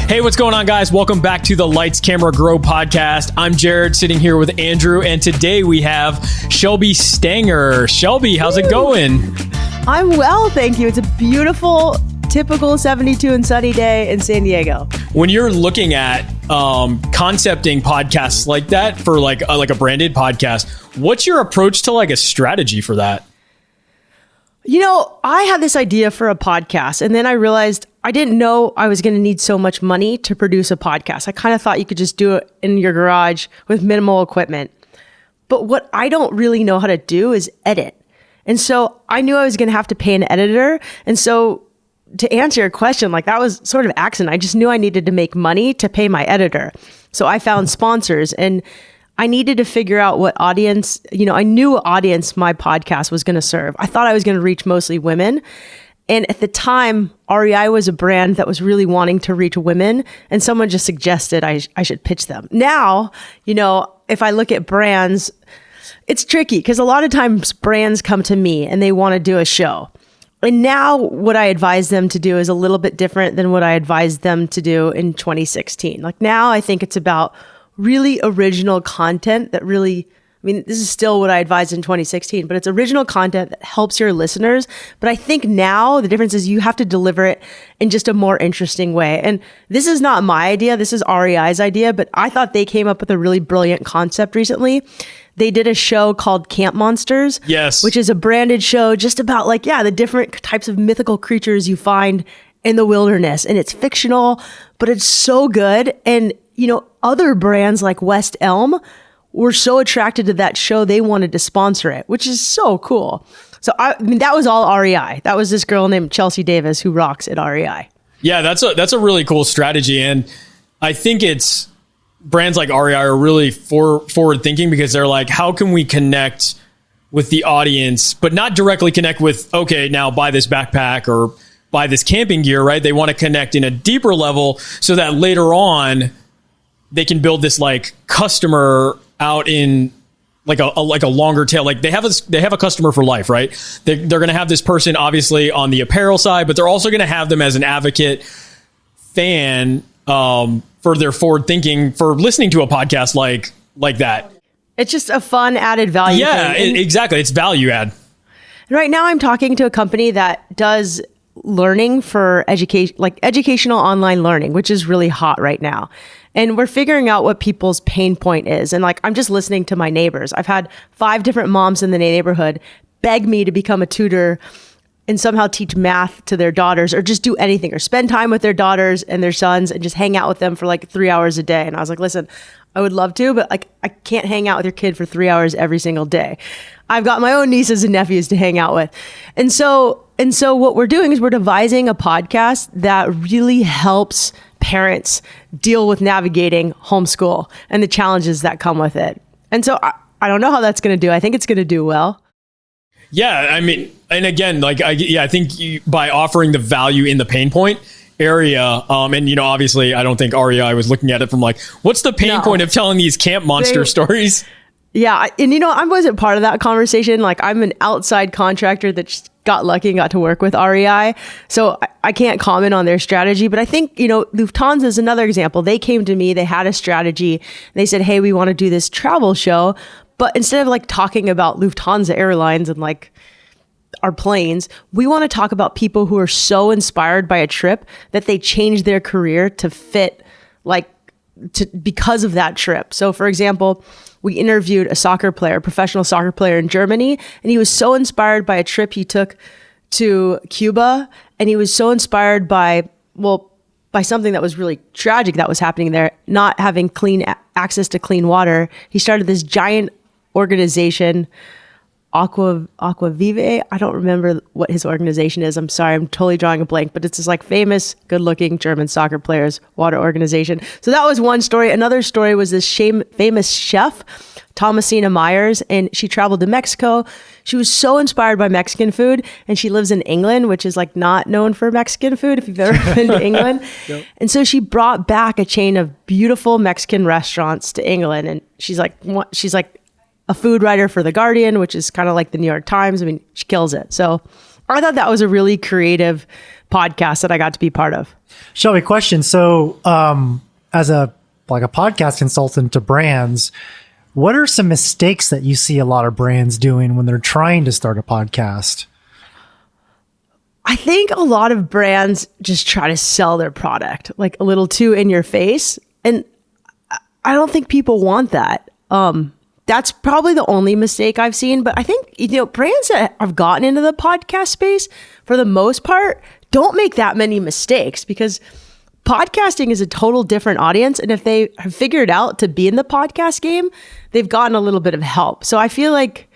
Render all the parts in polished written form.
Hey, what's going on, guys? Welcome back to the Lights, Camera, Grow podcast. I'm Jared, sitting here with Andrew, and today we have Shelby Stanger. Shelby, how's it going? I'm well, thank you. It's a beautiful, typical 72 and sunny day in San Diego. When you're looking at concepting podcasts like that for like a branded podcast, what's your approach to like a strategy for that? You know, I had this idea for a podcast, and then I realized I didn't know I was going to need so much money to produce a podcast. I kind of thought you could just do it in your garage with minimal equipment. But what I don't really know how to do is edit. And so I knew I was going to have to pay an editor. And so to answer your question, like that was sort of accident. I just knew I needed to make money to pay my editor. So I found sponsors, and I needed to figure out what audience, I knew what audience my podcast was going to serve. I thought I was going to reach mostly women. And at the time, REI was a brand that was really wanting to reach women, and someone just suggested I should pitch them. Now, if I look at brands, it's tricky because a lot of times brands come to me and they want to do a show. And now what I advise them to do is a little bit different than what I advised them to do in 2016. Like now I think it's about really original content that really, this is still what I advised in 2016, but it's original content that helps your listeners. But I think now the difference is you have to deliver it in just a more interesting way. And this is not my idea. This is REI's idea, but I thought they came up with a really brilliant concept recently. They did a show called Camp Monsters, yes, which is a branded show just about the different types of mythical creatures you find in the wilderness. And it's fictional, but it's so good. And other brands like West Elm were so attracted to that show, they wanted to sponsor it, which is so cool. So that was all REI. That was this girl named Chelsea Davis who rocks at REI. Yeah, that's a really cool strategy. And I think it's brands like REI are really forward thinking because they're like, how can we connect with the audience, but not directly connect with, okay, now buy this backpack or buy this camping gear, right? They want to connect in a deeper level so that later on they can build this like customer out in like a longer tail. Like they have a customer for life, right? They're going to have this person obviously on the apparel side, but they're also going to have them as an advocate fan for their forward thinking for listening to a podcast like that. It's just a fun added value. Yeah, exactly. It's value add. Right now I'm talking to a company that does learning for education, like educational online learning, which is really hot right now. And we're figuring out what people's pain point is. And I'm just listening to my neighbors. I've had 5 different moms in the neighborhood beg me to become a tutor and somehow teach math to their daughters or just do anything or spend time with their daughters and their sons and just hang out with them for 3 hours a day. And I was like, listen, I would love to, but I can't hang out with your kid for 3 hours every single day. I've got my own nieces and nephews to hang out with. And so what we're doing is we're devising a podcast that really helps parents deal with navigating homeschool and the challenges that come with it. And so I don't know how that's going to do. I think it's going to do well. Yeah, and again, I think by offering the value in the pain point area, and obviously, I don't think REI was looking at it from what's the pain point of telling these camp monster stories? Yeah, and I wasn't part of that conversation. I'm an outside contractor that just got lucky and got to work with REI, so I can't comment on their strategy. But I think Lufthansa is another example. They came to me, they had a strategy. They said, "Hey, we want to do this travel show." But instead of talking about Lufthansa Airlines and our planes, we want to talk about people who are so inspired by a trip that they change their career to fit because of that trip. So for example, we interviewed a professional soccer player in Germany, and he was so inspired by a trip he took to Cuba, and he was so inspired by something that was really tragic that was happening there, not having access to clean water. He started this giant organization, Aquavive. I don't remember what his organization is. I'm sorry, I'm totally drawing a blank, but it's this famous, good-looking German soccer players water organization. So that was one story. Another story was this famous chef, Thomasina Myers, and she traveled to Mexico. She was so inspired by Mexican food, and she lives in England, which is not known for Mexican food if you've ever been to England. Yep. And so she brought back a chain of beautiful Mexican restaurants to England, and she's like a food writer for The Guardian, which is kind of like the New York Times. She kills it. So I thought that was a really creative podcasts that I got to be part of. Shelby, question. So, as a podcast consultant to brands, what are some mistakes that you see a lot of brands doing when they're trying to start a podcast? I think a lot of brands just try to sell their product like a little too in your face. And I don't think people want that. That's probably the only mistake I've seen. But I think, brands that have gotten into the podcast space, for the most part, don't make that many mistakes, because podcasting is a total different audience. And if they have figured out to be in the podcast game, they've gotten a little bit of help. So I feel like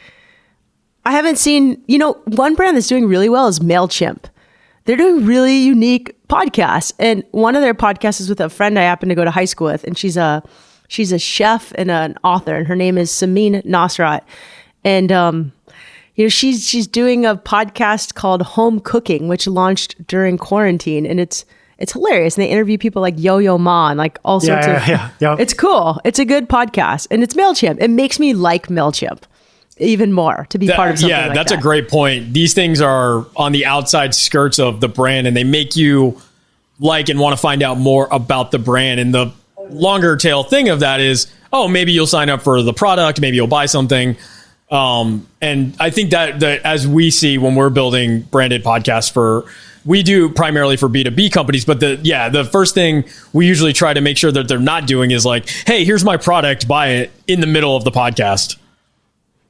I haven't seen, one brand that's doing really well is MailChimp. They're doing really unique podcasts. And one of their podcasts is with a friend I happen to go to high school with. And she's a chef and an author. And her name is Samin Nasrat. And, she's doing a podcast called Home Cooking, which launched during quarantine. And it's hilarious. And they interview people like Yo-Yo Ma and like all sorts of... Yeah. It's cool. It's a good podcast. And it's MailChimp. It makes me like MailChimp even more to be part of something like that. Yeah, that's a great point. These things are on the outside skirts of the brand, and they make you like and want to find out more about the brand. And the longer tail thing of that is, maybe you'll sign up for the product, maybe you'll buy something. And I think that as we see when we're building branded podcasts we do primarily for B2B companies, but the first thing we usually try to make sure that they're not doing is like, hey, here's my product, buy it in the middle of the podcast.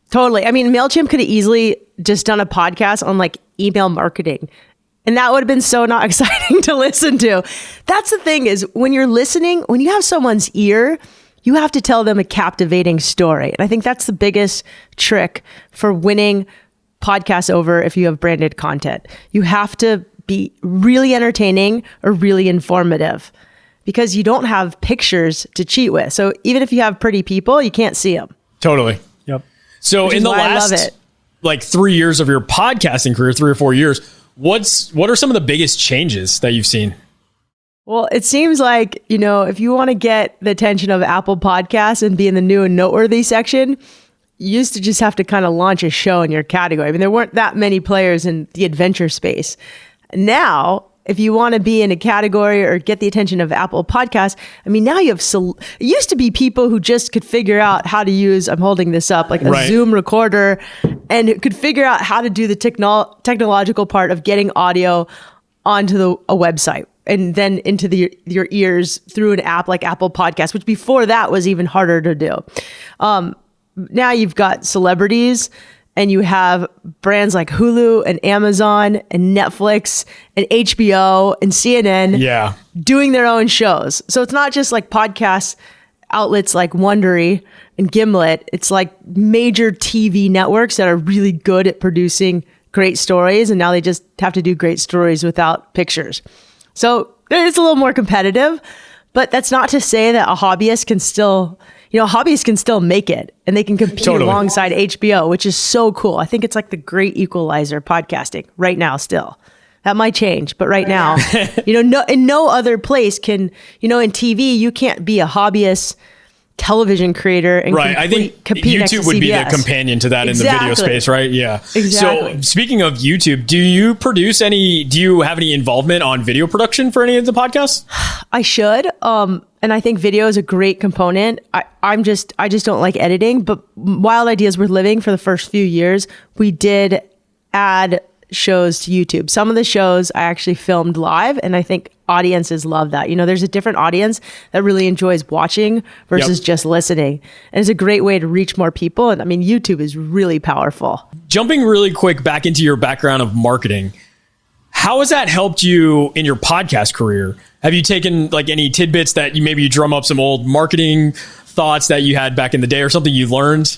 Totally. I mean, MailChimp could have easily just done a podcast on like email marketing, and that would have been so not exciting to listen to. That's the thing, is when you're listening, when you have someone's ear, you have to tell them a captivating story. And I think that's the biggest trick for winning podcasts over if you have branded content. You have to be really entertaining or really informative, because you don't have pictures to cheat with. So even if you have pretty people, you can't see them. Totally. Yep. So in the last 3 years of your podcasting career, 3 or 4 years, what are some of the biggest changes that you've seen? Well, it seems like, if you want to get the attention of Apple Podcasts and be in the new and noteworthy section, you used to just have to kind of launch a show in your category. I mean, there weren't that many players in the adventure space. Now, if you want to be in a category or get the attention of Apple Podcasts, I mean, now you have, it used to be people who just could figure out how to use, I'm holding this up, like a Zoom recorder, and could figure out how to do the technological part of getting audio onto a website and then into your ears through an app like Apple Podcasts, which before that was even harder to do. Now you've got celebrities, and you have brands like Hulu and Amazon and Netflix and HBO and CNN doing their own shows. So it's not just like podcast outlets like Wondery and Gimlet. It's like major TV networks that are really good at producing great stories, and now they just have to do great stories without pictures. So it's a little more competitive, but that's not to say that a hobbyist can still make it, and they can compete alongside HBO, which is so cool. I think it's like the great equalizer podcasting right now still. That might change, but right now, in no other place can, in TV, you can't be a hobbyist television creator and I think compete YouTube would be the companion to that in the video space, right? Yeah. Exactly. So speaking of YouTube, do you have any involvement on video production for any of the podcasts? I should. And I think video is a great component. I just don't like editing, but Wild Ideas Worth Living, for the first few years, we did add shows to YouTube. Some of the shows I actually filmed live, and I think audiences love that. There's a different audience that really enjoys watching versus just listening. And it's a great way to reach more people. And I mean, YouTube is really powerful. Jumping really quick back into your background of marketing, how has that helped you in your podcast career? Have you taken like any tidbits that you drum up some old marketing thoughts that you had back in the day, or something you learned?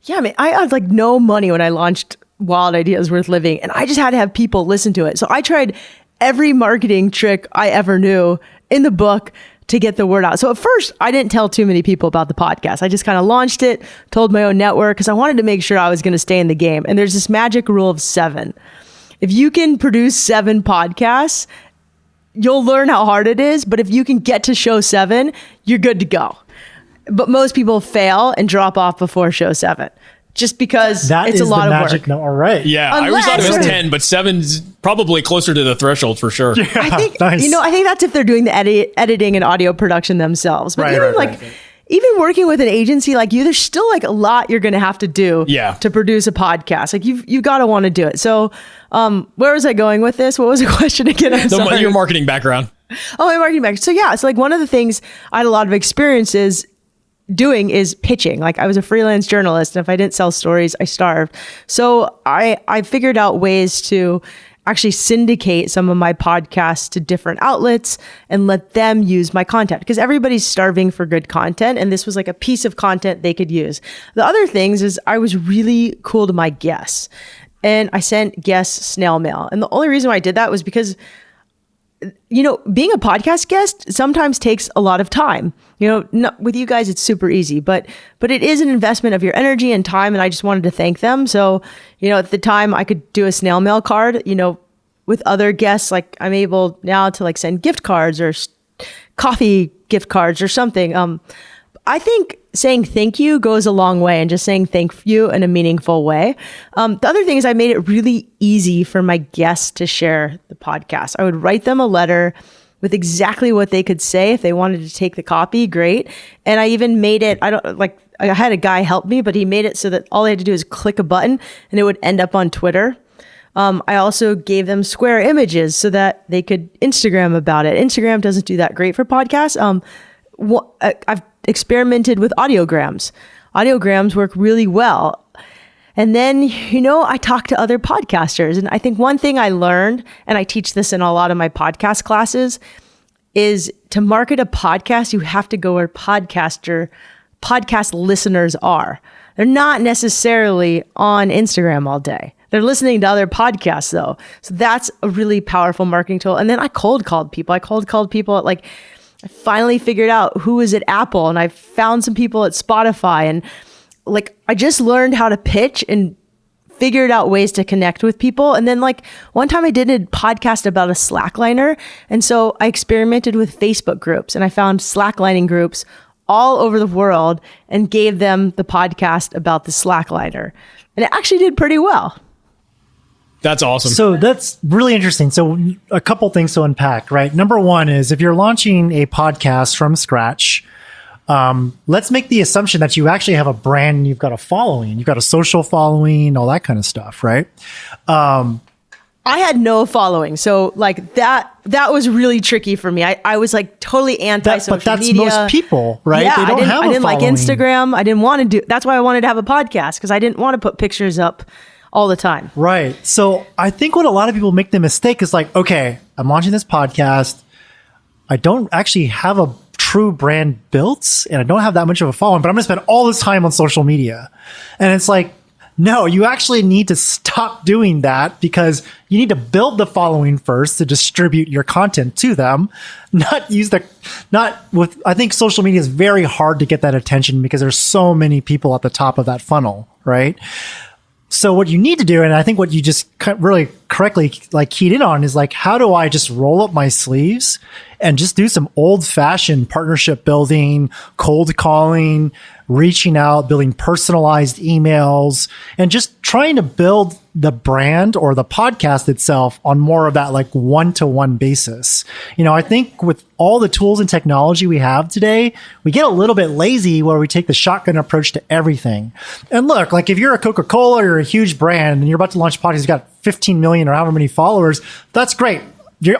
Yeah, I mean, I had like no money when I launched Wild Ideas Worth Living, and I just had to have people listen to it. So I tried every marketing trick I ever knew in the book to get the word out. So at first, I didn't tell too many people about the podcast. I just kind of launched it, told my own network, because I wanted to make sure I was going to stay in the game. And there's this magic rule of 7. If you can produce 7 podcasts, you'll learn how hard it is. But if you can get to show 7, you're good to go. But most people fail and drop off before show 7. just because That it's is a lot the of magic work. number. All right. Yeah, I always thought it was Unless- 10, but 7's probably closer to the threshold for sure. I think Nice. I think that's if they're doing the editing and audio production themselves. But Right, even right. even working with an agency like you, there's still like a lot you're going to have to do to produce a podcast. Like you got to want to do it. So, where was I going with this? What was the question again? I'm sorry. Your marketing background. Oh, my marketing background. So yeah, it's like one of the things I had a lot of experiences doing is pitching. Like I was a freelance journalist, and if I didn't sell stories, I starved. So I figured out ways to actually syndicate some of my podcasts to different outlets and let them use my content, because everybody's starving for good content. And this was like a piece of content they could use. The other things is I was really cool to my guests, and I sent guests snail mail. And the only reason why I did that was because, being a podcast guest sometimes takes a lot of time. With you guys, it's super easy, but it is an investment of your energy and time. And I just wanted to thank them. So, at the time I could do a snail mail card, with other guests, like I'm able now to like send gift cards or coffee gift cards or something. I think saying thank you goes a long way, and just saying thank you in a meaningful way. The other thing is I made it really easy for my guests to share the podcast. I would write them a letter with exactly what they could say. If they wanted to take the copy, great. And I even made it, I had a guy help me, but he made it so that all they had to do is click a button and it would end up on Twitter. I also gave them square images so that they could Instagram about it. Instagram doesn't do that great for podcasts. I've experimented with audiograms. Audiograms work really well. And then, I talk to other podcasters. And I think one thing I learned, and I teach this in a lot of my podcast classes, is to market a podcast, you have to go where podcast listeners are. They're not necessarily on Instagram all day. They're listening to other podcasts though. So that's a really powerful marketing tool. And then I cold called people. I finally figured out who was at Apple, and I found some people at Spotify, and I just learned how to pitch and figured out ways to connect with people. And then one time I did a podcast about a slackliner. And so I experimented with Facebook groups, and I found slacklining groups all over the world and gave them the podcast about the slackliner. And it actually did pretty well. That's awesome. So that's really interesting. So a couple things to unpack, right? Number one is if you're launching a podcast from scratch, let's make the assumption that you actually have a brand and you've got a following, you've got a social following, all that kind of stuff, right? I had no following. So that was really tricky for me. I was totally anti-social but that's media. most people, right? Yeah, they don't have I a didn't like following. Instagram. I didn't want to do, that's why I wanted to have a podcast, because I didn't want to put pictures up all the time. Right. So I think what a lot of people make the mistake is okay, I'm launching this podcast. I don't actually have a true brand built, and I don't have that much of a following, but I'm going to spend all this time on social media. And it's no, you actually need to stop doing that, because you need to build the following first to distribute your content to them, I think social media is very hard to get that attention because there's so many people at the top of that funnel, right? So what you need to do, and I think what you just really correctly keyed in on, is how do I just roll up my sleeves and just do some old fashioned partnership building, cold calling, reaching out, building personalized emails, and just trying to build the brand or the podcast itself on more of that one-to-one basis. I think with all the tools and technology we have today, we get a little bit lazy where we take the shotgun approach to everything. And look, if you're a Coca-Cola or you're a huge brand and you're about to launch a podcast, you've got 15 million or however many followers, that's great.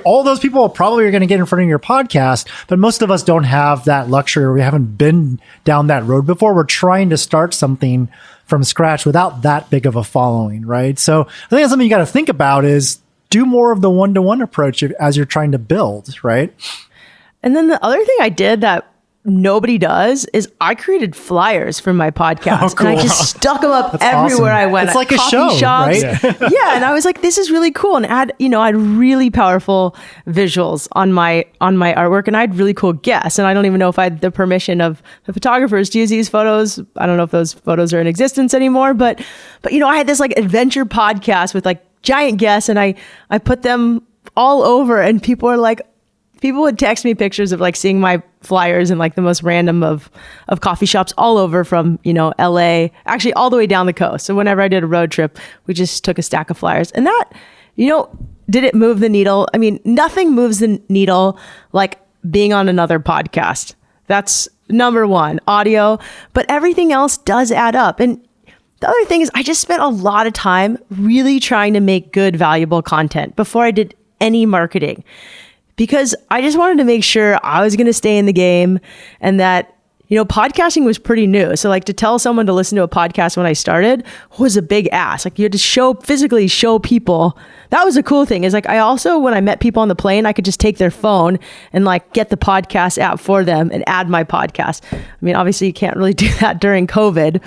All those people are probably going to get in front of your podcast, but most of us don't have that luxury, or we haven't been down that road before. We're trying to start something from scratch without that big of a following, right? So I think that's something you got to think about, is do more of the one-to-one approach as you're trying to build, right? And then the other thing I did that nobody does is I created flyers for my podcast. Oh, cool. And I just stuck them up That's everywhere awesome. I went. It's like a coffee show, shops. right? Yeah. And I was this is really cool. And I had really powerful visuals on my artwork, and I had really cool guests. And I don't even know if I had the permission of the photographers to use these photos. I don't know if those photos are in existence anymore, but I had this adventure podcast with giant guests, and I put them all over, and people would text me pictures of seeing my flyers in like the most random of coffee shops all over from, LA, actually all the way down the coast. So whenever I did a road trip, we just took a stack of flyers. And that, did it move the needle? I mean, nothing moves the needle like being on another podcast. That's number one, audio, but everything else does add up. And the other thing is I just spent a lot of time really trying to make good, valuable content before I did any marketing, because I just wanted to make sure I was going to stay in the game and that, podcasting was pretty new. So like to tell someone to listen to a podcast when I started was a big ask. Like you had to physically show people. That was a cool thing is like, I also, when I met people on the plane, I could just take their phone and like get the podcast app for them and add my podcast. I mean, obviously you can't really do that during COVID,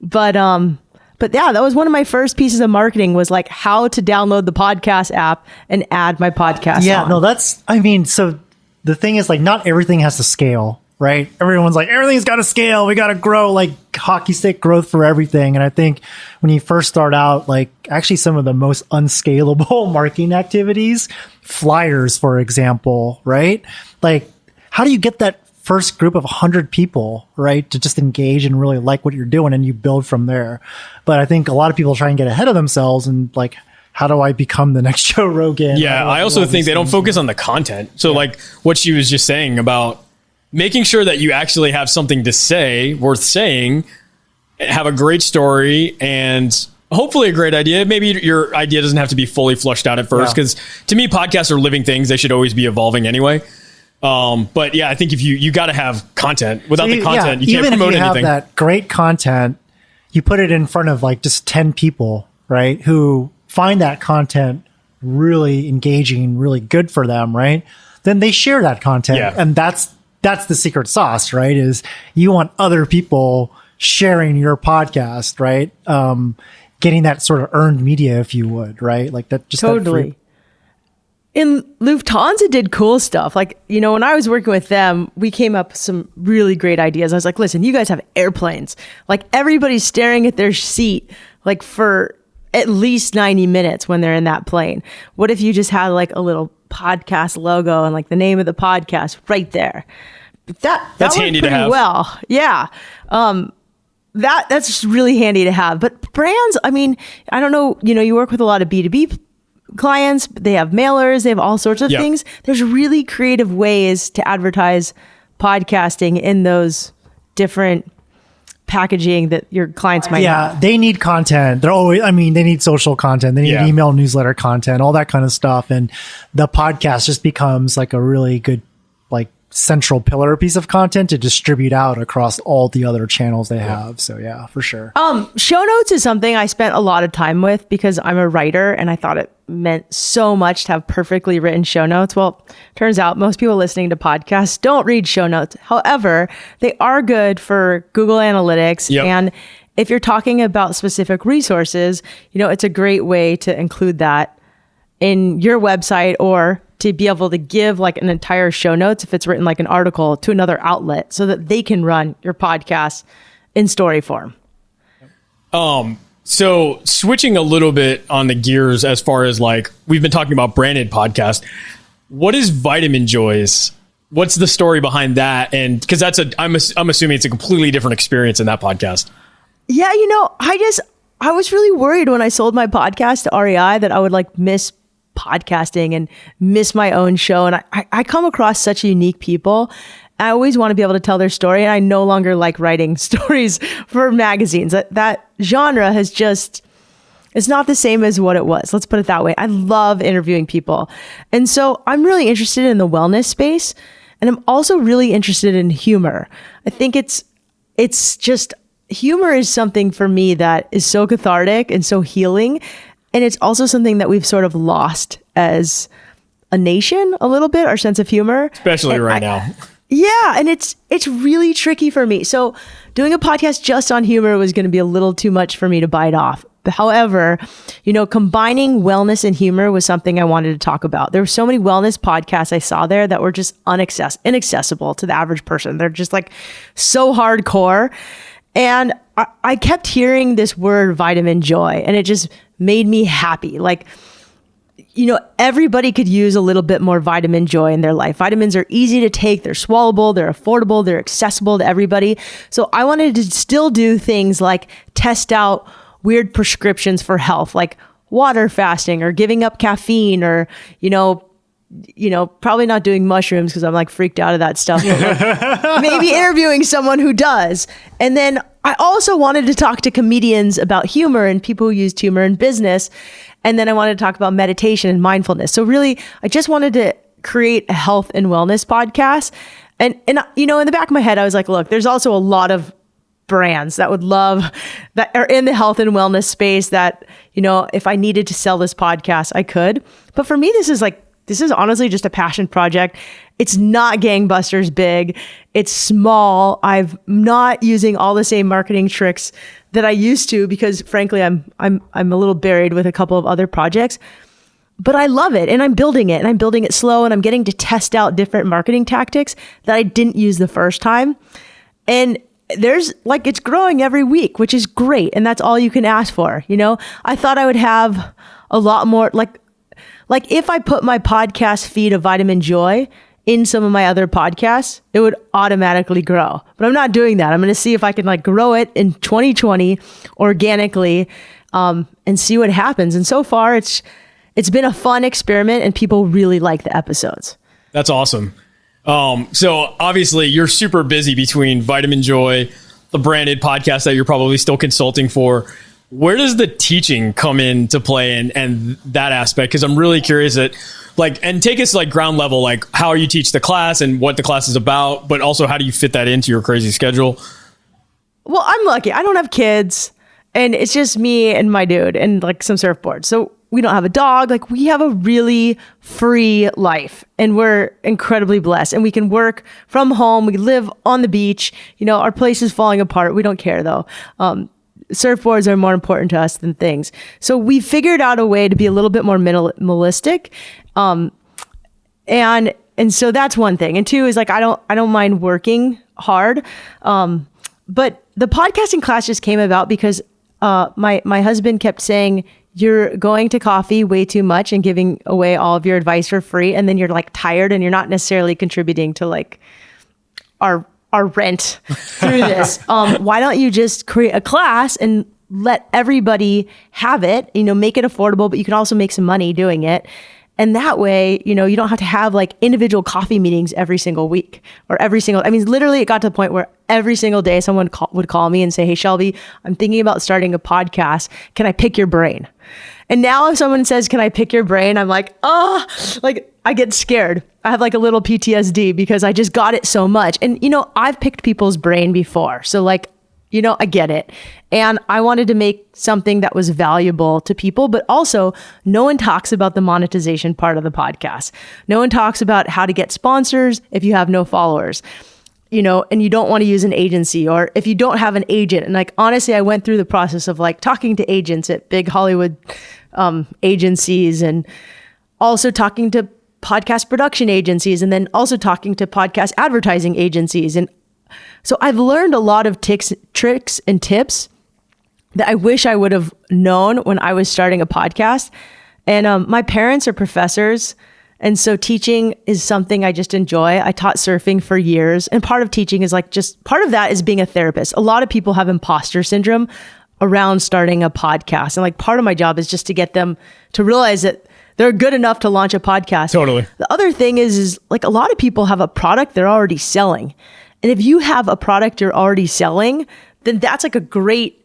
but yeah, that was one of my first pieces of marketing was like how to download the podcast app and add my podcast. Yeah, on. no, so the thing is like not everything has to scale, right? Everyone's like, everything's got to scale. We got to grow, like hockey stick growth for everything. And I think when you first start out, like actually some of the most unscalable marketing activities, flyers, for example, right? Like how do you get that first group of 100 people, right, to just engage and really like what you're doing, and you build from there. But I think a lot of people try and get ahead of themselves and like, how do I become the next Joe Rogan? Yeah, I also think they don't focus on the content. So like what she was just saying about making sure that you actually have something to say, worth saying, have a great story, and hopefully a great idea. Maybe your idea doesn't have to be fully flushed out at first, because to me, podcasts are living things. They should always be evolving anyway. But yeah, I think if you got to have content. Without the content, you can't promote anything. Even if you have that great content, you put it in front of like just 10 people, right, who find that content really engaging, really good for them, right? Then they share that content. Yeah. And that's the secret sauce, right? Is you want other people sharing your podcast, right? Getting that sort of earned media, if you would, right? Like that just totally. And Lufthansa did cool stuff. Like, when I was working with them, we came up with some really great ideas. I was like, listen, you guys have airplanes. Like everybody's staring at their seat, like for at least 90 minutes when they're in that plane. What if you just had like a little podcast logo and like the name of the podcast right there? That's handy to have. Well, yeah. That's just really handy to have. But brands, I mean, I don't know, you work with a lot of B2B clients, they have mailers, they have all sorts of things. There's really creative ways to advertise podcasting in those different packaging that your clients might have. They need content. They need social content. They need email newsletter content, all that kind of stuff. And the podcast just becomes like a really good, like central pillar piece of content to distribute out across all the other channels they have. So yeah, for sure. Show notes is something I spent a lot of time with because I'm a writer and I thought it meant so much to have perfectly written show notes. Well, turns out most people listening to podcasts don't read show notes. However, they are good for Google Analytics. Yep. And if you're talking about specific resources, it's a great way to include that in your website or to be able to give like an entire show notes if it's written like an article to another outlet so that they can run your podcast in story form. So switching a little bit on the gears as far as like, we've been talking about branded podcast. What is Vitamin Joys? What's the story behind that? And because I'm assuming it's a completely different experience in that podcast. Yeah. I was really worried when I sold my podcast to REI that I would like miss podcasting and miss my own show. And I come across such unique people. I always want to be able to tell their story. And I no longer like writing stories for magazines. That genre has just, it's not the same as what it was. Let's put it that way. I love interviewing people. And so I'm really interested in the wellness space. And I'm also really interested in humor. I think it's just, humor is something for me that is so cathartic and so healing. And it's also something that we've sort of lost as a nation a little bit, our sense of humor. Especially right now. Yeah. And it's really tricky for me. So doing a podcast just on humor was going to be a little too much for me to bite off. However, combining wellness and humor was something I wanted to talk about. There were so many wellness podcasts I saw there that were just inaccessible to the average person. They're just like so hardcore. And I kept hearing this word vitamin joy and it just made me happy. Like, everybody could use a little bit more vitamin joy in their life. Vitamins are easy to take. They're swallowable. They're affordable. They're accessible to everybody. So I wanted to still do things like test out weird prescriptions for health, like water fasting or giving up caffeine or, probably not doing mushrooms because I'm like freaked out of that stuff. But maybe interviewing someone who does. And then I also wanted to talk to comedians about humor and people who used humor in business. And then I wanted to talk about meditation and mindfulness. So really, I just wanted to create a health and wellness podcast. And in the back of my head, I was like, look, there's also a lot of brands that would love that are in the health and wellness space that, if I needed to sell this podcast, I could. But for me, this is honestly just a passion project. It's not gangbusters big. It's small. I'm not using all the same marketing tricks that I used to because frankly, I'm a little buried with a couple of other projects, but I love it and I'm building it and I'm building it slow and I'm getting to test out different marketing tactics that I didn't use the first time. And it's growing every week, which is great. And that's all you can ask for. I thought I would have a lot more like if I put my podcast feed of Vitamin Joy in some of my other podcasts, it would automatically grow. But I'm not doing that. I'm going to see if I can grow it in 2020 organically and see what happens. And so far, it's been a fun experiment and people really like the episodes. That's awesome. So obviously you're super busy between Vitamin Joy, the branded podcast that you're probably still consulting for. Where does the teaching come into play and that aspect? Because I'm really curious and take us ground level, how you teach the class and what the class is about, but also how do you fit that into your crazy schedule? Well, I'm lucky. I don't have kids and it's just me and my dude and some surfboards. So we don't have a dog. We have a really free life and we're incredibly blessed and we can work from home. We live on the beach. Our place is falling apart. We don't care though. Surfboards are more important to us than things. So we figured out a way to be a little bit more minimalistic. And so that's one thing. And two is I don't mind working hard. But the podcasting class just came about because my husband kept saying, you're going to coffee way too much and giving away all of your advice for free. And then you're tired and you're not necessarily contributing to our rent through this. Why don't you just create a class and let everybody have it, make it affordable, but you can also make some money doing it. And that way, you don't have to have individual coffee meetings every single week or literally it got to the point where every single day someone would call me and say, hey, Shelby, I'm thinking about starting a podcast. Can I pick your brain? And now if someone says, can I pick your brain? I'm I get scared. I have a little PTSD because I just got it so much. And, I've picked people's brain before. So I get it. And I wanted to make something that was valuable to people, but also no one talks about the monetization part of the podcast. No one talks about how to get sponsors if you have no followers, and you don't want to use an agency or if you don't have an agent. And honestly, I went through the process of talking to agents at big Hollywood agencies and also talking to podcast production agencies and then also talking to podcast advertising agencies. And so I've learned a lot of tricks and tips that I wish I would have known when I was starting a podcast. And my parents are professors. And so teaching is something I just enjoy. I taught surfing for years. And part of teaching is part of that is being a therapist. A lot of people have imposter syndrome around starting a podcast. And part of my job is just to get them to realize that they're good enough to launch a podcast. Totally. The other thing is a lot of people have a product they're already selling. And if you have a product you're already selling, then that's a great,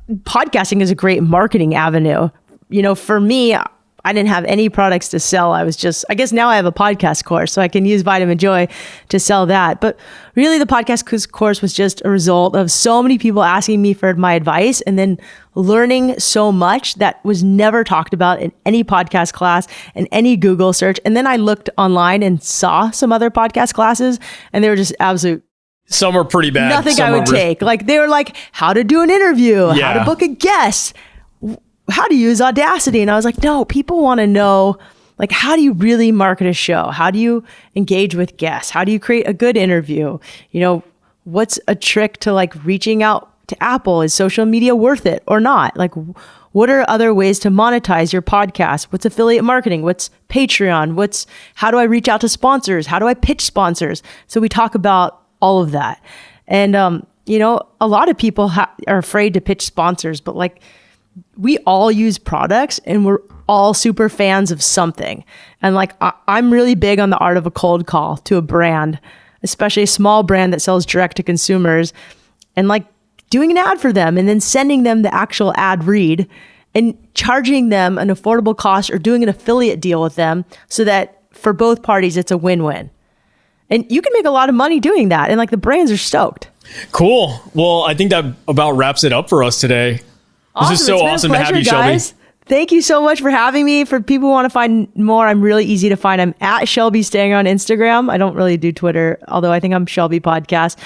podcasting is a great marketing avenue. For me, I didn't have any products to sell. I guess now I have a podcast course, so I can use Vitamin Joy to sell that. But really the podcast course was just a result of so many people asking me for my advice and then learning so much that was never talked about in any podcast class and any Google search. And then I looked online and saw some other podcast classes and they were just absolute. Some are pretty bad. Nothing I would take. They were how to do an interview, how to book a guest, how to use Audacity. And I was no, people want to know, how do you really market a show? How do you engage with guests? How do you create a good interview? What's a trick to reaching out to Apple? Is social media worth it or not? What are other ways to monetize your podcast? What's affiliate marketing? What's Patreon? How do I reach out to sponsors? How do I pitch sponsors? So we talk about all of that. And, a lot of people are afraid to pitch sponsors, but like we all use products and we're all super fans of something. And like, I'm really big on the art of a cold call to a brand, especially a small brand that sells direct to consumers, and like doing an ad for them and then sending them the actual ad read and charging them an affordable cost or doing an affiliate deal with them so that for both parties, it's a win-win. And you can make a lot of money doing that. And like the brands are stoked. Cool. Well, I think that about wraps it up for us today. Awesome. This is so awesome to have you, guys. Shelby. Thank you so much for having me. For people who want to find more, I'm really easy to find. I'm at Shelby Stanger on Instagram. I don't really do Twitter, although I think I'm Shelby Podcast.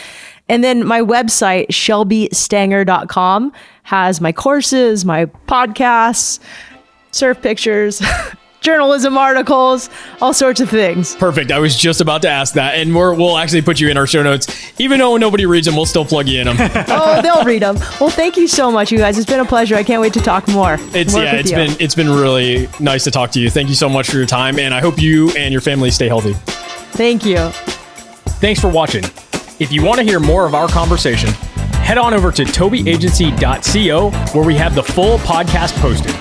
And then my website, shelbystanger.com, has my courses, my podcasts, surf pictures, journalism articles, all sorts of things. Perfect. I was just about to ask that. And we'll actually put you in our show notes. Even though nobody reads them, we'll still plug you in them. Oh, they'll read them. Well, thank you so much, you guys. It's been a pleasure. I can't wait to talk more. It's been really nice to talk to you. Thank you so much for your time. And I hope you and your family stay healthy. Thank you. Thanks for watching. If you want to hear more of our conversation, head on over to tobeagency.co where we have the full podcast posted.